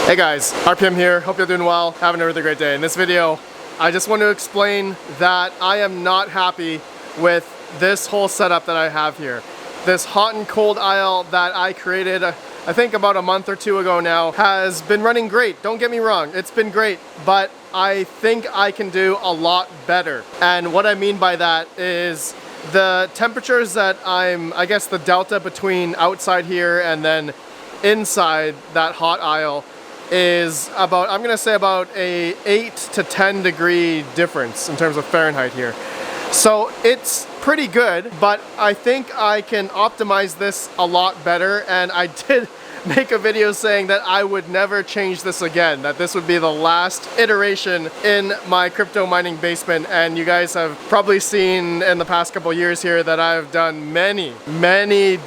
Hey guys, RPM here. Hope you're doing well, having a really great day. In this video, I just want to explain that I am not happy with this whole setup that I have here. This hot and cold aisle that I created, I think about a month or two ago now, has been running great. Don't get me wrong, it's been great, but I think I can do a lot better. And what I mean by that is the temperatures that I guess the delta between outside here and then inside that hot aisle is about, I'm gonna say about a 8 to 10 degree difference in terms of Fahrenheit here. So it's pretty good, but I think I can optimize this a lot better, and I did make a video saying that I would never change this again, that this would be the last iteration in my crypto mining basement. And you guys have probably seen in the past couple years here that I've done many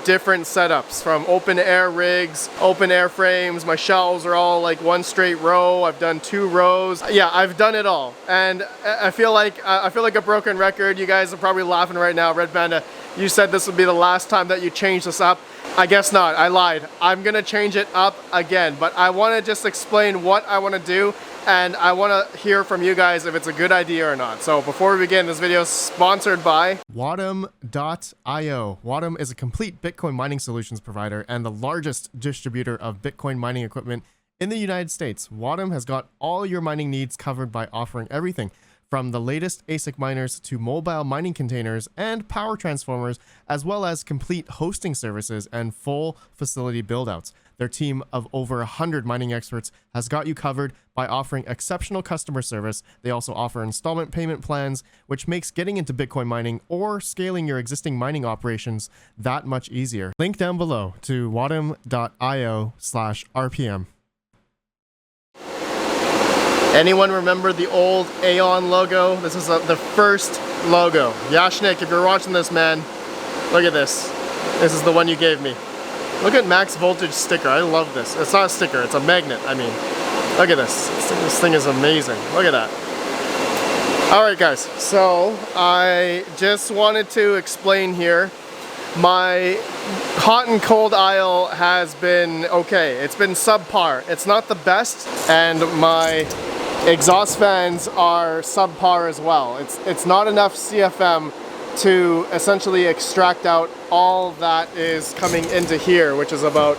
different setups, from open air rigs, open air frames. My shelves are all like one straight row. I've done 2 rows. Yeah, I've done it all, and I feel like a broken record. You guys are probably laughing right now. Red Panda, you said this would be the last time that you change this up. I guess not, I lied. I'm gonna change it up again, but I wanna just explain what I wanna do, and I wanna hear from you guys if it's a good idea or not. So before we begin, this video is sponsored by Watom.io. Watom is a complete Bitcoin mining solutions provider and the largest distributor of Bitcoin mining equipment in the United States. Watom has got all your mining needs covered by offering everything from the latest ASIC miners to mobile mining containers and power transformers, as well as complete hosting services and full facility buildouts. Their team of over 100 mining experts has got you covered by offering exceptional customer service. They also offer installment payment plans, which makes getting into Bitcoin mining or scaling your existing mining operations that much easier. Link down below to watom.io/RPM. Anyone remember the old Aeon logo? This is the first logo. Yashnik, if you're watching this, man, look at this. This is the one you gave me. Look at max voltage sticker. I love this. It's not a sticker, it's a magnet, I mean. Look at this. This thing is amazing. Look at that. Alright guys, so I just wanted to explain here. My hot and cold aisle has been okay. It's been subpar. It's not the best, and my exhaust fans are subpar as well. It's not enough CFM to essentially extract out all that is coming into here, which is about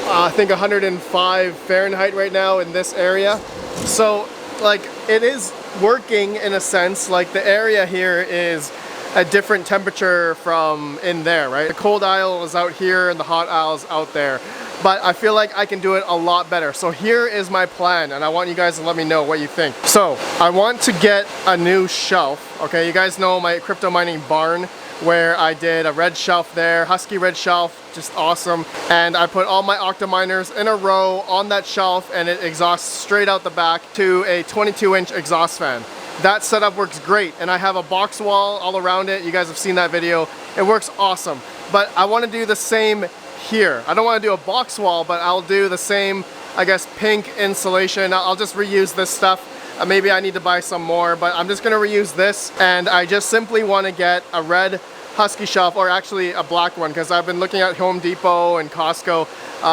I think 105 Fahrenheit right now in this area. So like, it is working in a sense. Like, the area here is a different temperature from in there, right? The cold aisle is out here and the hot aisle is out there. But I feel like I can do it a lot better. So here is my plan, and I want you guys to let me know what you think. So I want to get a new shelf. Okay, you guys know my crypto mining barn, where I did a red shelf there, husky red shelf, just awesome. And I put all my Octominers in a row on that shelf, and it exhausts straight out the back to a 22-inch exhaust fan. That setup works great, and I have a box wall all around it. You guys have seen that video. It works awesome. But I want to do the same here. I don't want to do a box wall, but I'll do the same, I guess, pink insulation. I'll just reuse this stuff. Maybe I need to buy some more, but I'm just going to reuse this. And I just simply want to get a red husky shelf, or actually a black one, because I've been looking at Home Depot and Costco.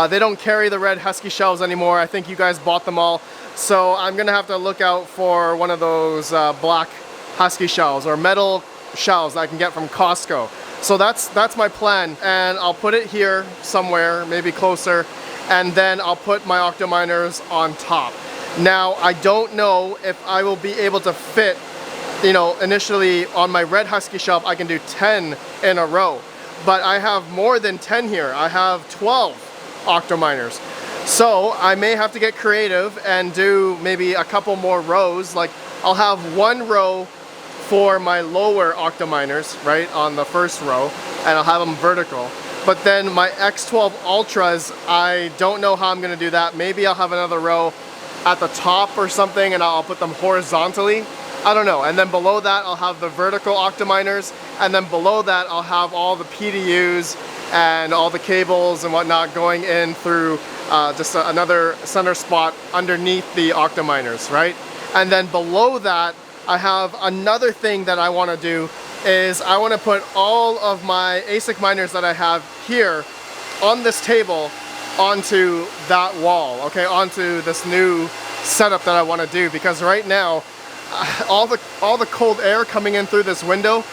They don't carry the red husky shelves anymore. I think you guys bought them all. So I'm gonna have to look out for one of those black husky shelves or metal shelves that I can get from Costco. So that's my plan, and I'll put it here somewhere, maybe closer, and then I'll put my Octominers on top. Now, I don't know if I will be able to fit, you know, initially on my red husky shelf I can do 10 in a row, but I have more than 10 here. I have 12 Octominers. So I may have to get creative and do maybe a couple more rows. Like, I'll have 1 row for my lower Octominers, right, on the first row, and I'll have them vertical. But then my X12 Ultras, I don't know how I'm gonna do that. Maybe I'll have another row at the top or something, and I'll put them horizontally. I don't know. And then below that, I'll have the vertical Octominers, and then below that, I'll have all the PDUs and all the cables and whatnot going in through just another center spot underneath the Octominers, right? And then below that, I have another thing that I want to do is I want to put all of my ASIC miners that I have here on this table onto that wall, okay, onto this new setup that I want to do, because right now all the cold air coming in through this window,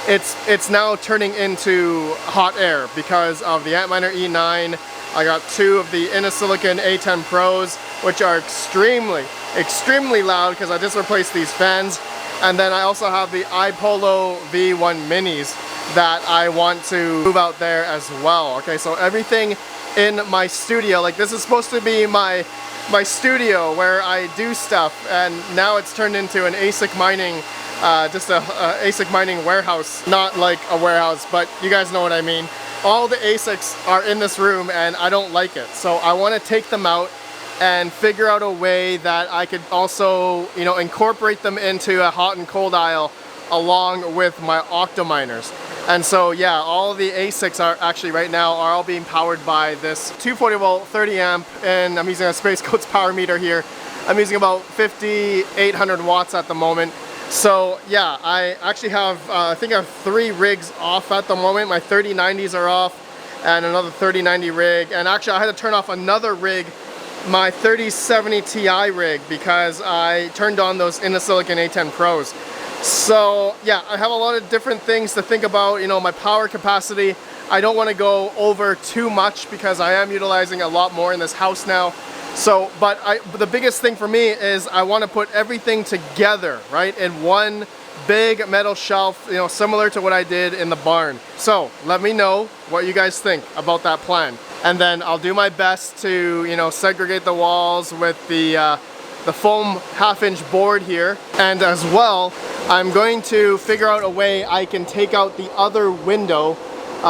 it's now turning into hot air because of the Antminer E9. I got 2 of the Inner-Silicon A10 Pros, which are extremely loud because I just replaced these fans. And then I also have the iPolo V1 Minis that I want to move out there as well. Okay, so everything in my studio, like this is supposed to be my studio where I do stuff, and now it's turned into an ASIC mining, just a ASIC mining warehouse. Not like a warehouse, but you guys know what I mean. All the ASICs are in this room and I don't like it. So I want to take them out and figure out a way that I could also, you know, incorporate them into a hot and cold aisle along with my Octominers. And so yeah, all the ASICs are actually right now are all being powered by this 240 volt 30 amp, and I'm using a Space Coats power meter here. I'm using about 5,800 watts at the moment. So yeah, I actually have, I think I have 3 rigs off at the moment. My 3090s are off and another 3090 rig. And actually I had to turn off another rig, my 3070 Ti rig, because I turned on those Inner-Silicon A10 Pros. So yeah, I have a lot of different things to think about. You know, my power capacity, I don't want to go over too much because I am utilizing a lot more in this house now. So, but the biggest thing for me is I want to put everything together, right, in one big metal shelf, you know, similar to what I did in the barn. So let me know what you guys think about that plan, and then I'll do my best to, you know, segregate the walls with the foam 1/2-inch board here. And as well, I'm going to figure out a way I can take out the other window,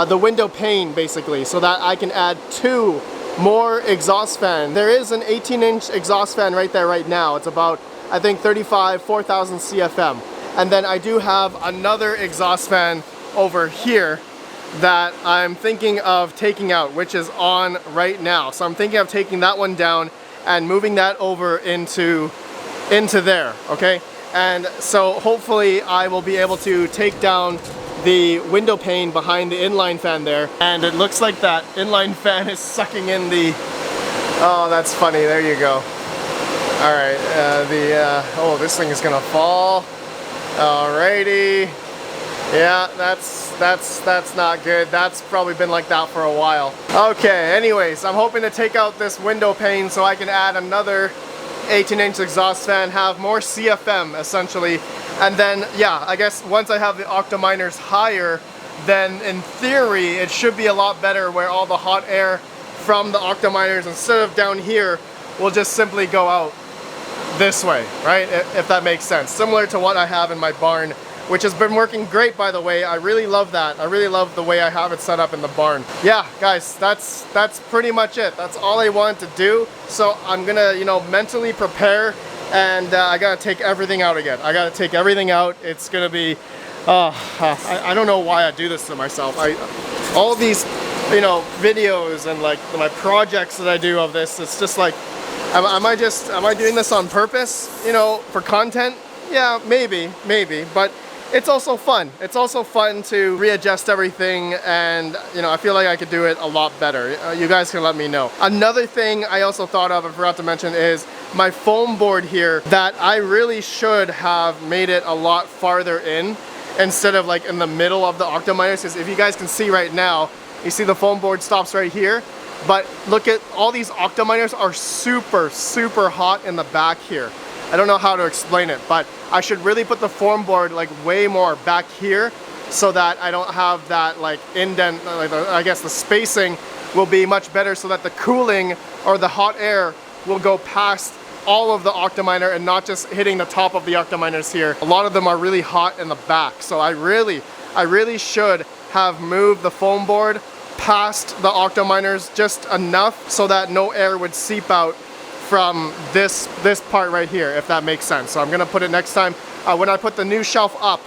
the window pane basically, so that I can add 2 more exhaust fan. There is an 18-inch exhaust fan right there right now. It's about, I think, 4,000 CFM. And then I do have another exhaust fan over here that I'm thinking of taking out, which is on right now. So I'm thinking of taking that one down and moving that over into there, okay? And so hopefully I will be able to take down the window pane behind the inline fan there, and it looks like that inline fan is sucking in the, oh, that's funny, there you go. All right, oh, this thing is gonna fall. Alrighty, yeah, that's not good. That's probably been like that for a while. Okay, anyways, I'm hoping to take out this window pane so I can add another 18-inch exhaust fan, have more CFM essentially. And then, yeah, I guess once I have the Octominers higher, then in theory, it should be a lot better where all the hot air from the Octominers, instead of down here, will just simply go out this way, right? If that makes sense. Similar to what I have in my barn, which has been working great, by the way. I really love that. I really love the way I have it set up in the barn. Yeah, guys, that's pretty much it. That's all I wanted to do. So I'm gonna, you know, mentally prepare, and I gotta take everything out again. I gotta take everything out. It's gonna be, I don't know why I do this to myself. All these, you know, videos and like my projects that I do of this, it's just like, am I doing this on purpose, you know, for content? Yeah, maybe, but it's also fun. It's also fun to readjust everything, and you know, I feel like I could do it a lot better. You guys can let me know. Another thing I also thought of and forgot to mention is my foam board here, that I really should have made it a lot farther in instead of like in the middle of the Octominers, because if you guys can see right now, you see the foam board stops right here, but look at all these Octominers are super hot in the back here. I don't know how to explain it, but I should really put the foam board like way more back here so that I don't have that like indent, like I guess the spacing will be much better so that the cooling or the hot air will go past all of the Octominer and not just hitting the top of the Octominers here. A lot of them are really hot in the back, so I really should have moved the foam board past the Octominers just enough so that no air would seep out from this part right here, if that makes sense. So I'm gonna put it next time. When I put the new shelf up,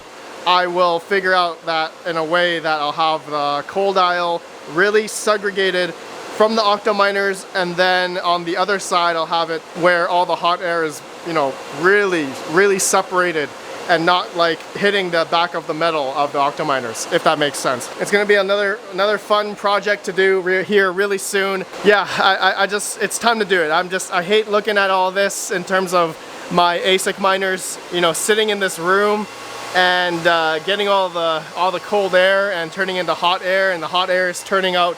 I will figure out that in a way that I'll have the cold aisle really segregated from the Octominers, and then on the other side I'll have it where all the hot air is, you know, really separated and not like hitting the back of the metal of the Octominers, if that makes sense. It's gonna be another fun project to do here really soon. Yeah, I just, it's time to do it. I hate looking at all this in terms of my ASIC miners, you know, sitting in this room and getting all the cold air and turning into hot air, and the hot air is turning out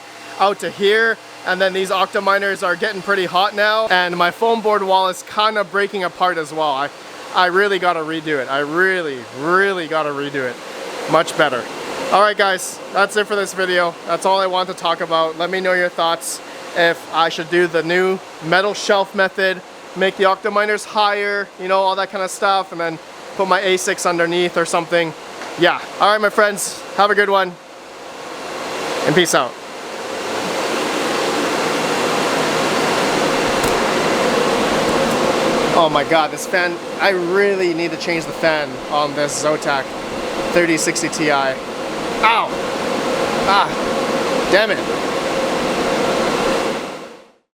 to here. And then these Octominers are getting pretty hot now, and my foam board wall is kind of breaking apart as well. I really gotta redo it. I really gotta redo it. Much better. Alright guys, that's it for this video. That's all I want to talk about. Let me know your thoughts if I should do the new metal shelf method, make the Octominers higher, you know, all that kind of stuff, and then put my ASICs underneath or something. Yeah. Alright my friends, have a good one, and peace out. Oh my god, this fan, I really need to change the fan on this Zotac 3060 Ti. Ow! Ah, damn it.